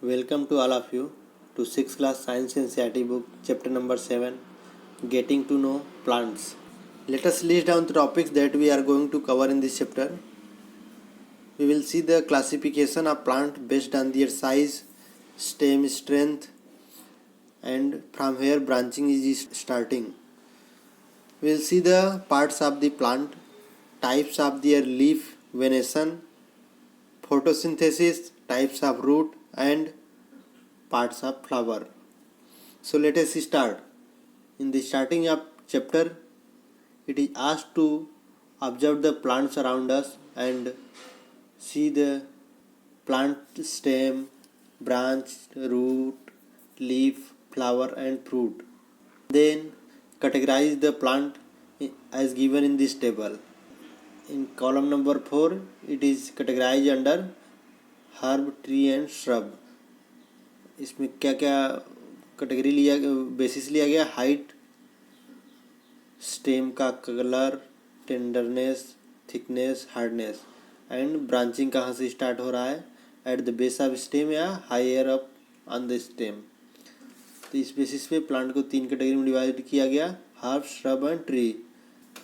Welcome to all of you to 6th class Science and CRT book chapter number 7, Getting to Know Plants. Let us list down the topics that we are going to cover in this chapter. We will see the classification of plant based on their size, stem strength, and from where branching is starting. We will see the parts of the plant, types of their leaf venation, photosynthesis, types of root, and parts of flower. So let us start. In the starting of chapter, it is asked to observe the plants around us and see the plant stem, branch, root, leaf, flower and fruit. Then categorize the plant as given in this table. In column number 4, it is categorized under herb, tree and shrub. इसमें क्या क्या category लिया basis लिया गया? Height, stem का colour, tenderness, thickness, hardness and branching कहाँ से start हो रहा है, at the base of stem या higher up on the stem. तो इस बेसिस पे प्लांट को 3 कैटेगरी में डिवाइड किया गया, हर्ब, श्रब एंड ट्री.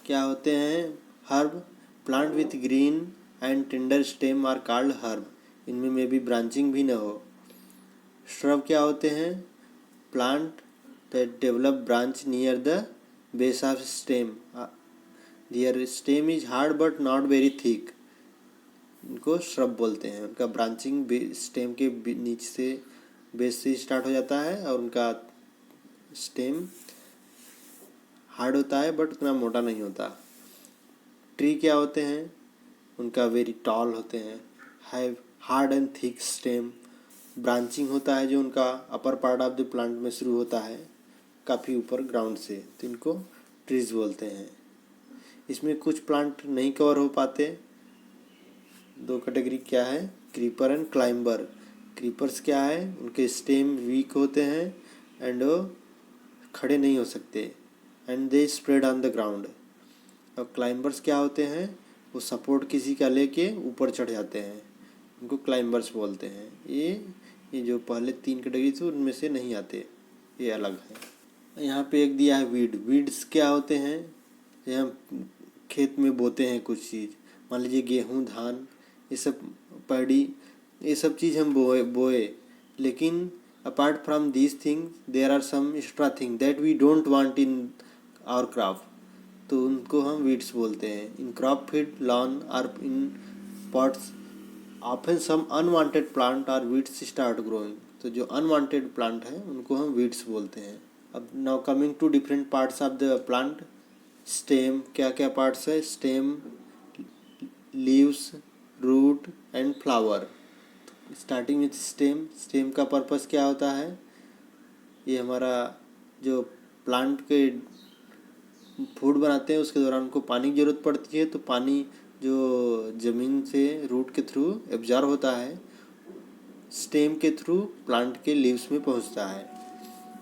क्या होते हैं herb? Plant with green and tender stem are called herb. इनमें मे बी ब्रांचिंग भी न हो. श्रब क्या होते हैं? Plant that develop branch near the base of stem. There stem is hard but not very thick. इनको shrub बोलते हैं. उनका ब्रांचिंग स्टेम के नीचे से बेस से स्टार्ट हो जाता है और उनका स्टेम हार्ड होता है बट उतना मोटा नहीं होता. ट्री क्या होते हैं? उनका वेरी टॉल होते हैं, have hard and thick stem. Branching होता है जो उनका upper part of the plant में शुरू होता है काफ़ी ऊपर ग्राउंड से, तो इनको ट्रीज बोलते हैं. इसमें कुछ प्लांट नहीं कवर हो पाते. 2 कैटेगरी क्या है? Creeper and climber. क्रीपर्स क्या है? उनके स्टेम वीक होते हैं एंड वो खड़े नहीं हो सकते and they spread on the ground. और क्लाइंबर्स क्या होते हैं? वो सपोर्ट किसी का लेके ऊपर चढ़ जाते हैं, उनको क्लाइंबर्स बोलते हैं. ये जो पहले 3 कैटेगरी थे उनमें से नहीं आते, ये अलग है. यहाँ पे एक दिया है वीड. वीड्स क्या होते हैं? ये हम खेत में बोते हैं कुछ चीज़, मान लीजिए गेहूँ, धान, ये सब पैडी, ये सब चीज़ हम बोए. लेकिन apart from these thing there are some extra thing that we don't want in our crop, तो उनको हम वीड्स बोलते हैं. इन क्रॉप फीड, लॉन और इन पॉट्स ऑफन सम अनवांटेड प्लांट और वीड्स स्टार्ट ग्रोइंग. तो जो अनवांटेड प्लांट है उनको हम वीड्स बोलते हैं. अब now coming to different parts of the plant. Stem, क्या क्या पार्ट्स है? Stem, leaves, root and flower. Starting with stem. Stem का पर्पस क्या होता है? ये हमारा जो प्लांट के फूड बनाते हैं उसके दौरान उनको पानी की ज़रूरत पड़ती है, तो पानी जो ज़मीन से रूट के थ्रू एब्जॉर्ब होता है स्टेम के थ्रू प्लांट के लीव्स में पहुंचता है.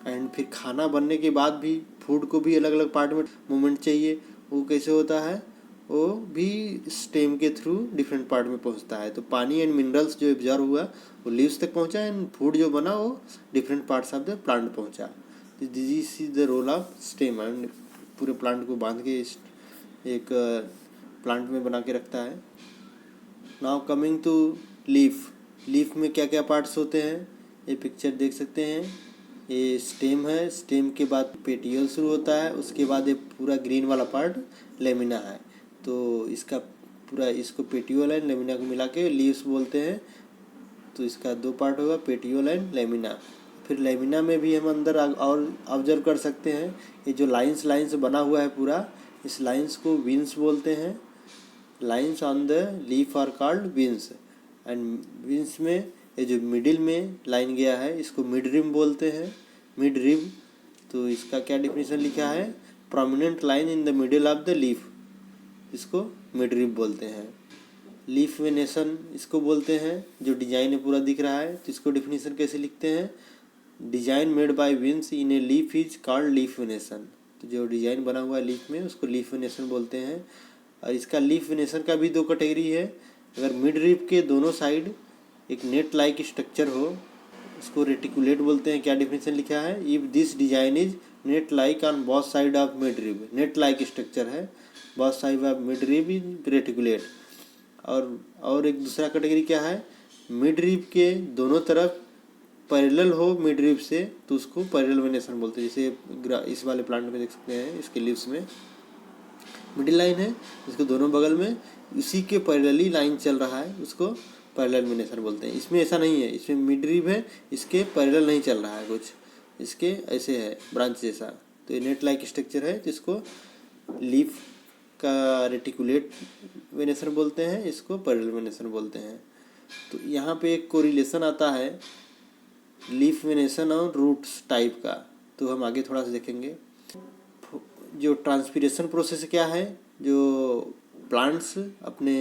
एंड फिर खाना बनने के बाद भी फूड को भी अलग अलग पार्ट में मूवमेंट चाहिए. वो कैसे होता है? वो भी स्टेम के थ्रू डिफरेंट पार्ट में पहुंचता है. तो पानी एंड मिनरल्स जो एब्जॉर्ब हुआ वो लीव्स तक पहुंचा एंड फूड जो बना वो different parts of the plant पहुंचा. This is the role of stem. And पूरे प्लांट को बांध के एक प्लांट में बना के रखता है. Now coming to leaf. Leaf में क्या क्या पार्ट्स होते हैं? ये पिक्चर देख सकते हैं. ये स्टेम है, स्टेम के बाद पेटियोल शुरू होता है, उसके बाद ये पूरा ग्रीन वाला पार्ट लेमिना है. तो इसका पूरा इसको पेटियोल एंड लेमिना को मिला के लीव्स बोलते हैं. तो इसका 2 पार्ट होगा, पेटियोल एंड लेमिना. फिर लेमिना में भी हम अंदर और ऑब्जर्व कर सकते हैं. ये जो लाइंस बना हुआ है पूरा, इस लाइंस को विंस बोलते हैं. Lines on the leaf are called veins. And veins में ये जो मिडिल में लाइन गया है इसको मिड रिम बोलते हैं, मिड रिम. तो इसका क्या डेफिनेशन लिखा है? Prominent line in the middle of the leaf, इसको मिड रिम बोलते हैं. लीफ वेनेशन इसको बोलते हैं, जो डिजाइन में पूरा दिख रहा है. तो इसको डेफिनेशन कैसे लिखते हैं? Design made by veins in a leaf is called leaf venation. तो जो डिजाइन बना हुआ है लीफ में उसको लीफ वेनेशन बोलते हैं. और इसका लीफ वेनेशन का भी 2 कैटेगरी है. अगर मिड रिब के दोनों साइड एक नेट लाइक स्ट्रक्चर हो इसको रेटिकुलेट बोलते हैं। क्या डिफिनेशन लिखा है, if this design is net like on both side of mid rib, net like structure है, both side of mid rib is reticulate. और एक दूसरा कैटेगरी क्या है, मिड रिब के दोनों तरफ पैरेलल हो मिड रिब से तो उसको पैरेलल वेनेशन बोलते हैं। जैसे इस वाले प्लांट में देख सकते हैं, इसके लीव्स में मिडिल लाइन है, इसके दोनों बगल में उसी के पैरेलली लाइन चल रहा है, उसको पैरेलल वेनेशन बोलते हैं। इसमें ऐसा नहीं है, इसमें मिड रिब है, इसके पैरेलल नहीं चल रहा है कुछ, इसके ऐसे है ब्रांच जैसा, तो ये नेट लाइक स्ट्रक्चर है, तो इसको लीफ का रेटिकुलेट वेनेशन बोलते हैं, इसको पैरेलल वेनेशन बोलते हैं। तो यहाँ पे एक कोरिलेशन आता है लीफ वेनेशन और रूट्स टाइप का, तो हम आगे थोड़ा सा देखेंगे। जो ट्रांसपीरेशन प्रोसेस क्या है, जो प्लांट्स अपने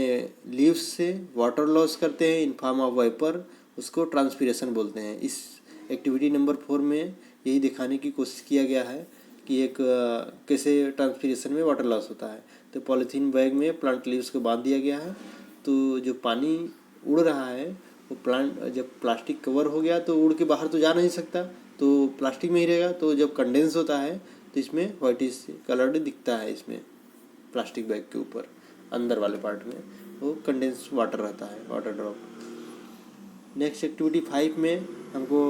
लीव्स से वाटर लॉस करते हैं इन फॉर्म ऑफ वाइपर, उसको ट्रांसपीरेशन बोलते हैं। इस एक्टिविटी नंबर 4 में यही दिखाने की कोशिश किया गया है कि एक कैसे ट्रांसपीरेशन में वाटर लॉस होता है। तो पॉलीथीन बैग में प्लांट लीव्स को बांध दिया गया है, तो जो पानी उड़ रहा है वो प्लांट जब प्लास्टिक कवर हो गया तो उड़ के बाहर तो जा नहीं सकता, तो प्लास्टिक में ही रहेगा। तो जब कंडेंस होता है तो इसमें वाइटिश कलर्ड दिखता है, इसमें प्लास्टिक बैग के ऊपर अंदर वाले पार्ट में वो कंडेंस वाटर रहता है, वाटर ड्रॉप। नेक्स्ट एक्टिविटी 5 में हमको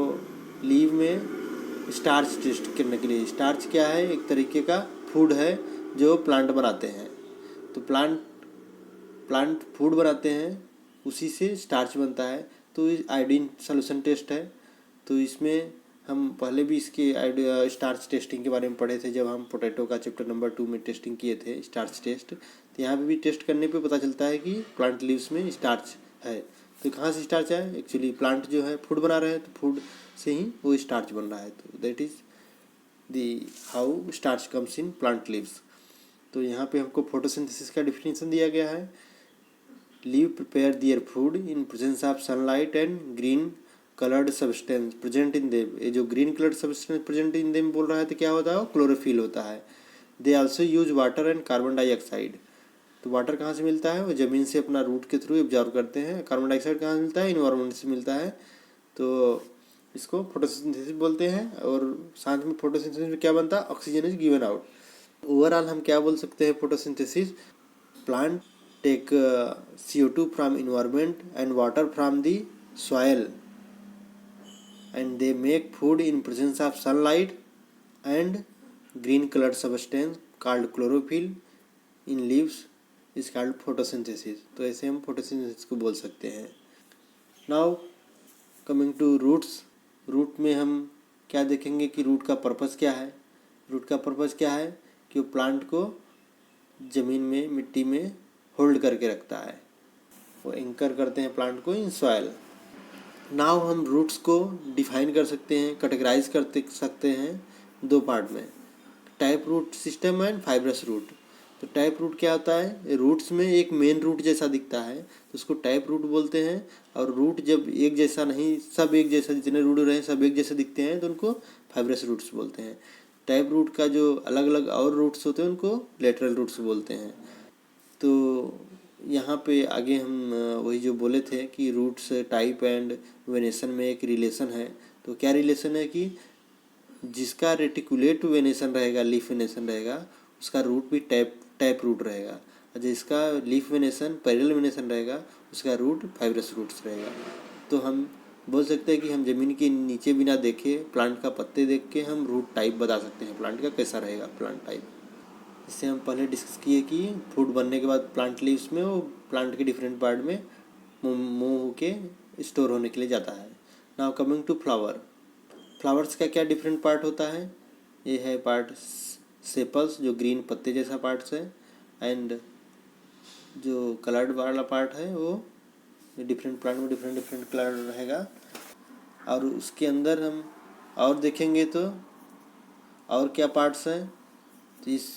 लीव में स्टार्च टेस्ट करने के लिए, स्टार्च क्या है, एक तरीके का फूड है जो प्लांट बनाते हैं। तो प्लांट फूड बनाते हैं, उसी से स्टार्च बनता है। तो आयोडीन सॉल्यूशन टेस्ट है, तो इसमें हम पहले भी इसके स्टार्च टेस्टिंग के बारे में पढ़े थे जब हम पोटैटो का चैप्टर नंबर 2 में टेस्टिंग किए थे स्टार्च टेस्ट। तो यहाँ पे भी टेस्ट करने पे पता चलता है कि प्लांट लीव्स में स्टार्च है। तो कहाँ से स्टार्च है, एक्चुअली प्लांट जो है फूड बना रहे हैं, तो फूड से ही वो स्टार्च बन रहा है। तो that is the how starch comes in plant leaves. तो यहाँ पे हमको फोटोसिंथेसिस का डिफिनेशन दिया गया है, leave prepare their food in presence of sunlight and green coloured substance present in them. ये जो green coloured substance present in them बोल रहा है, तो क्या होता है, वो क्लोरोफिल होता है। They also use water and carbon dioxide. तो वाटर कहाँ से मिलता है, वो ज़मीन से अपना रूट के थ्रू एब्जॉर्व करते हैं। कार्बन डाइऑक्साइड कहाँ से मिलता है, इन्वायरमेंट से मिलता है। तो इसको फोटोसिंथेसिस बोलते हैं। और साथ में फोटोसिंथेसिस में क्या बनता है, oxygen is given out. Overall हम क्या बोल सकते हैं, photosynthesis, plant take CO2 from environment and water from the soil and they make food in presence of sunlight and green colored substance called chlorophyll in leaves is called photosynthesis। तो ऐसे हम photosynthesis को बोल सकते हैं। Now coming to roots, root में हम क्या देखेंगे कि रूट का पर्पस क्या है। रूट का पर्पस क्या है कि वो प्लांट को ज़मीन में, मिट्टी में होल्ड करके रखता है, वो एंकर करते हैं प्लांट को इन सॉइल। नाउ हम रूट्स को डिफाइन कर सकते हैं, कैटेगराइज कर सकते हैं दो पार्ट में, type root system and fibrous root. तो टाइप रूट क्या होता है, रूट्स में एक मेन रूट जैसा दिखता है तो उसको टाइप रूट बोलते हैं। और रूट जब एक जैसा नहीं, सब एक जैसा, जितने रूट रहे सब एक जैसे दिखते हैं तो उनको फाइब्रस रूट्स बोलते हैं। टाइप रूट का जो अलग अलग और रूट्स होते हैं उनको लेटरल रूट्स बोलते हैं। तो यहाँ पे आगे हम वही जो बोले थे कि रूट्स टाइप एंड वेनेशन में एक रिलेशन है। तो क्या रिलेशन है कि जिसका रेटिकुलेट वेनेशन रहेगा, लीफ वेनेशन रहेगा, उसका रूट भी टाइप रूट रहेगा। और जिसका लीफ वेनेशन पैरेलल वेनेशन रहेगा, उसका रूट फाइब्रस रूट्स रहेगा। तो हम बोल सकते हैं कि हम ज़मीन के नीचे बिना देखे प्लांट का पत्ते देख के हम रूट टाइप बता सकते हैं प्लांट का कैसा रहेगा प्लांट टाइप। इससे हम पहले डिस्कस किए कि फूड बनने के बाद प्लांट लीव्स में वो प्लांट के डिफरेंट पार्ट में मूव होके स्टोर होने के लिए जाता है। Now coming to flower, flowers का क्या डिफरेंट पार्ट होता है, ये है पार्ट सेपल्स जो ग्रीन पत्ते जैसा पार्ट्स है, एंड जो कलर्ड वाला पार्ट है वो डिफरेंट प्लांट में डिफरेंट कलर रहेगा। और उसके अंदर हम और देखेंगे तो और क्या पार्ट्स हैं, तो इस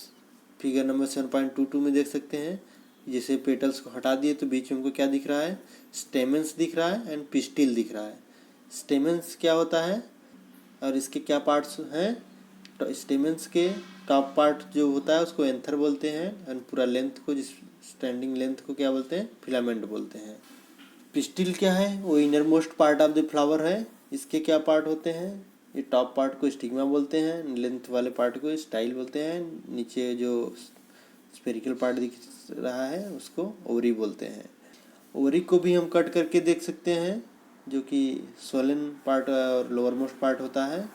फिगर नंबर 7.22 में देख सकते हैं। जैसे पेटल्स को हटा दिए तो बीच में हमको क्या दिख रहा है, स्टेमेंस दिख रहा है एंड पिस्टिल दिख रहा है। स्टेमेंस क्या होता है और इसके क्या पार्ट्स हैं, तो स्टेमेंस के टॉप पार्ट जो होता है उसको एंथर बोलते हैं, एंड पूरा लेंथ को, जिस स्टैंडिंग लेंथ को क्या बोलते हैं, फिलामेंट बोलते हैं। पिस्टिल क्या है, वो inner most part of the flower है, इसके क्या पार्ट होते हैं? ये टॉप पार्ट को स्टिग्मा बोलते हैं, लेंथ वाले पार्ट को स्टाइल बोलते हैं, नीचे जो स्फेरिकल पार्ट दिख रहा है उसको ओवरी बोलते हैं। ओवरी को भी हम कट करके देख सकते हैं, जो कि सोलन पार्ट और लोअर मोस्ट पार्ट होता है।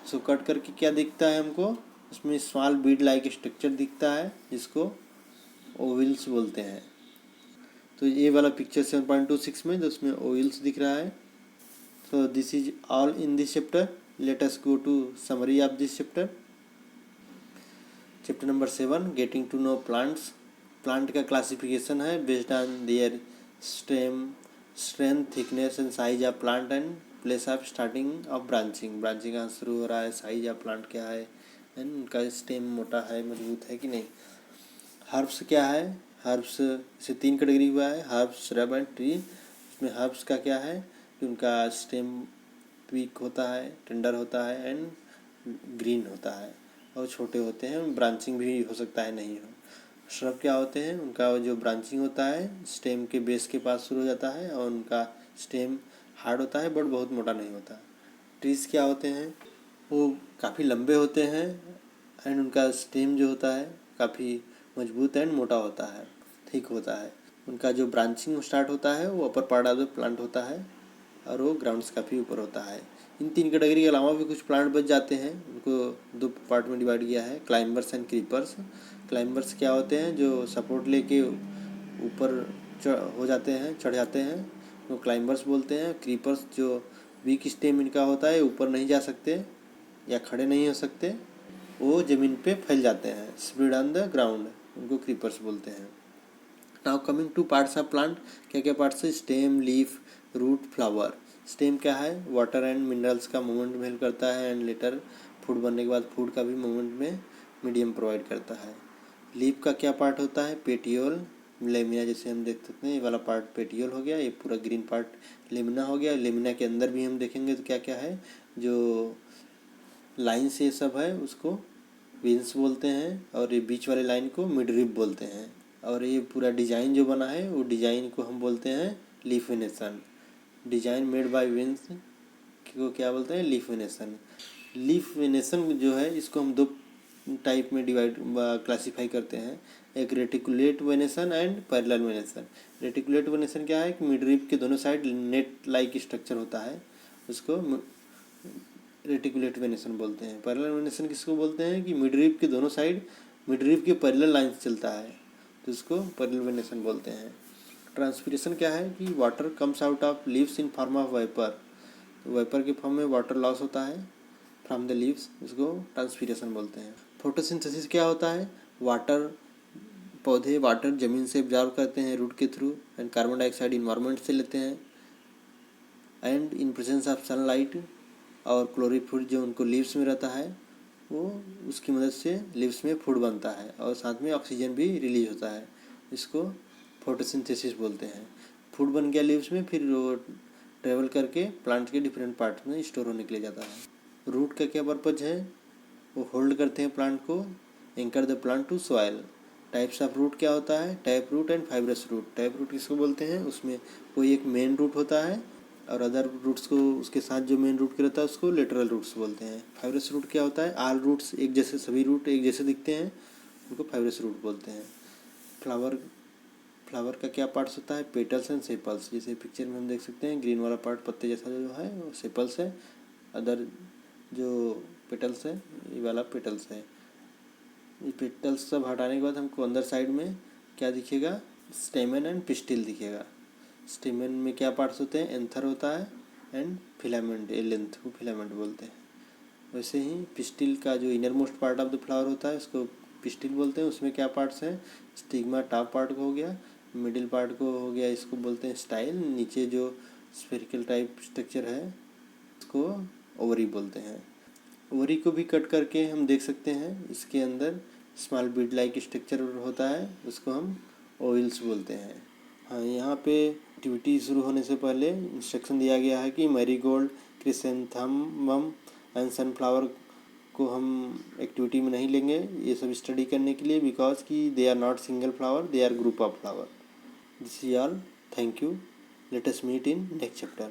सो कट करके क्या दिखता है हमको? उसमें स्मॉल बीड लाइक स्ट्रक्चर दिखता है जिसको ओविल्स बोलते हैं। तो ये वाला पिक्चर 7.26 में उसमें ओविल्स दिख रहा है। So this is all in this chapter. Let us go to summary of this chapter. Chapter number 7, getting to know plants. Plant का क्लासिफिकेशन है based on their stem strength, thickness and size of plant and place of starting of branching. Branching कहाँ शुरू हो रहा है, size of plant क्या है, and उनका स्टेम मोटा है, मजबूत है कि नहीं। हर्ब्स क्या है? हर्ब्स से 3 कैटेगरी हुआ है, हर्ब्स, श्रब एंड ट्री। उसमें हर्ब्स का क्या है कि उनका स्टेम वीक होता है, टेंडर होता है एंड ग्रीन होता है और छोटे होते हैं, ब्रांचिंग भी हो सकता है नहीं हो। श्रब क्या होते हैं? उनका जो ब्रांचिंग होता है स्टेम के बेस के पास शुरू हो जाता है और उनका स्टेम हार्ड होता है बट बहुत मोटा नहीं होता। ट्रीज क्या होते हैं? वो काफ़ी लंबे होते हैं एंड उनका स्टेम जो होता है काफ़ी मजबूत एंड मोटा होता है, थिक होता है। उनका जो ब्रांचिंग स्टार्ट होता है वो upper part of the plant होता है और वो ग्राउंड से काफ़ी ऊपर होता है। इन 3 कैटेगरी के अलावा भी कुछ प्लांट बच जाते हैं, उनको 2 पार्ट में डिवाइड किया है, क्लाइंबर्स एंड क्रीपर्स। क्लाइंबर्स क्या होते हैं? जो सपोर्ट लेके ऊपर हो जाते हैं, चढ़ जाते हैं, वो क्लाइंबर्स बोलते हैं। क्रीपर्स जो वीक स्टेम इनका होता है, ऊपर नहीं जा सकते या खड़े नहीं हो सकते, वो ज़मीन पे फैल जाते हैं, स्प्रेड ऑन द ग्राउंड, उनको क्रीपर्स बोलते हैं। Now coming to parts of plant. क्या क्या पार्ट्स है? Stem, leaf, root, flower. Stem क्या है? वाटर एंड मिनरल्स का मूवमेंट में हेल्प करता है एंड लेटर फूड बनने के बाद फूड का भी मूवमेंट में मीडियम प्रोवाइड करता है। लीफ का क्या पार्ट होता है? पेटियोल, लेमिना, जैसे हम देख सकते हैं ये वाला पार्ट पेटियोल हो गया, ये पूरा ग्रीन पार्ट लेमिना हो गया। लेमिना के अंदर भी हम देखेंगे तो क्या क्या है, जो लाइन से ये सब है उसको वेन्स बोलते हैं और ये बीच वाले लाइन को मिडरिप बोलते हैं। और ये पूरा डिजाइन जो बना है वो डिजाइन को हम बोलते हैं leaf venation. Design made by veins को क्या बोलते हैं? Leaf venation. लीफ वेनेसन जो है इसको हम 2 टाइप में क्लासीफाई करते हैं, एक reticulate venation and parallel venation. Reticulate venation क्या है कि मिडरिप के दोनों साइड नेट लाइक स्ट्रक्चर होता है, उसको रेटिकुलेट वेनेसन बोलते हैं। पैरेलल वेनेसन किसको बोलते हैं कि मिडरिप के दोनों साइड मिडरिप के पैरेलल लाइन चलता है, तो उसको पैरेलल वेनेसन बोलते हैं। ट्रांसपिरेशन क्या है कि water comes out of leaves in form of vapour, तो वेपर के फॉर्म में वाटर लॉस होता है फ्रॉम द लीव्स, उसको ट्रांसपिरेशन बोलते हैं। फोटोसिंथेसिस क्या होता है? वाटर, पौधे वाटर ज़मीन से एब्जॉर्ब करते हैं रूट के through and carbon dioxide environment से लेते हैं and in presence of sunlight और क्लोरोफिल जो उनको लीव्स में रहता है वो उसकी मदद से लीव्स में फूड बनता है और साथ में ऑक्सीजन भी रिलीज होता है, इसको फोटोसिंथेसिस बोलते हैं। फूड बन गया लीव्स में, फिर वो ट्रेवल करके प्लांट के डिफरेंट पार्ट्स में स्टोर होने के लिए जाता है। रूट का क्या पर्पज है? वो होल्ड करते हैं प्लांट को, anchor the plant to soil. Types of root क्या होता है? Tap root and fibrous root. Tap root किसको बोलते हैं? उसमें कोई एक मेन रूट होता है और अदर रूट्स को उसके साथ जो मेन रूट के रहता है उसको लेटरल रूट्स बोलते हैं। फाइब्रस रूट क्या होता है? ऑल रूट्स एक जैसे, सभी रूट एक जैसे दिखते हैं, उनको फाइब्रस रूट बोलते हैं। फ्लावर का क्या पार्ट्स होता है? Petals and sepals. जैसे पिक्चर में हम देख सकते हैं ग्रीन वाला पार्ट पत्ते जैसा जो है वो सेपल्स है, अदर जो पेटल्स है ये वाला पेटल्स है। ये पेटल्स सब हटाने के बाद हमको अंदर साइड में क्या दिखेगा? स्टेमन एंड पिस्टिल दिखेगा। स्टेमन में क्या पार्ट्स होते हैं? एंथर होता है एंड फिलामेंट, ए लेंथ को फिलामेंट बोलते हैं। वैसे ही पिस्टिल का जो inner most part of the flower होता है उसको पिस्टिल बोलते हैं। उसमें क्या पार्ट्स हैं? स्टिग्मा टॉप पार्ट को हो गया, मिडिल पार्ट को हो गया, इसको बोलते हैं स्टाइल, नीचे जो स्फेरिकल टाइप स्ट्रक्चर है उसको ओवरी बोलते हैं। ओवरी को भी कट करके हम देख सकते हैं, इसके अंदर स्मॉल बीड लाइक स्ट्रक्चर होता है, उसको हम ओइल्स बोलते हैं। हाँ, यहाँ पे एक्टिविटी शुरू होने से पहले इंस्ट्रक्शन दिया गया है कि मैरीगोल्ड, क्रिसेंथेमम एंड सनफ्लावर को हम एक्टिविटी में नहीं लेंगे ये सब स्टडी करने के लिए, बिकॉज कि they are not single flower, they are group of flower. This is all, thank you, let us meet in next chapter.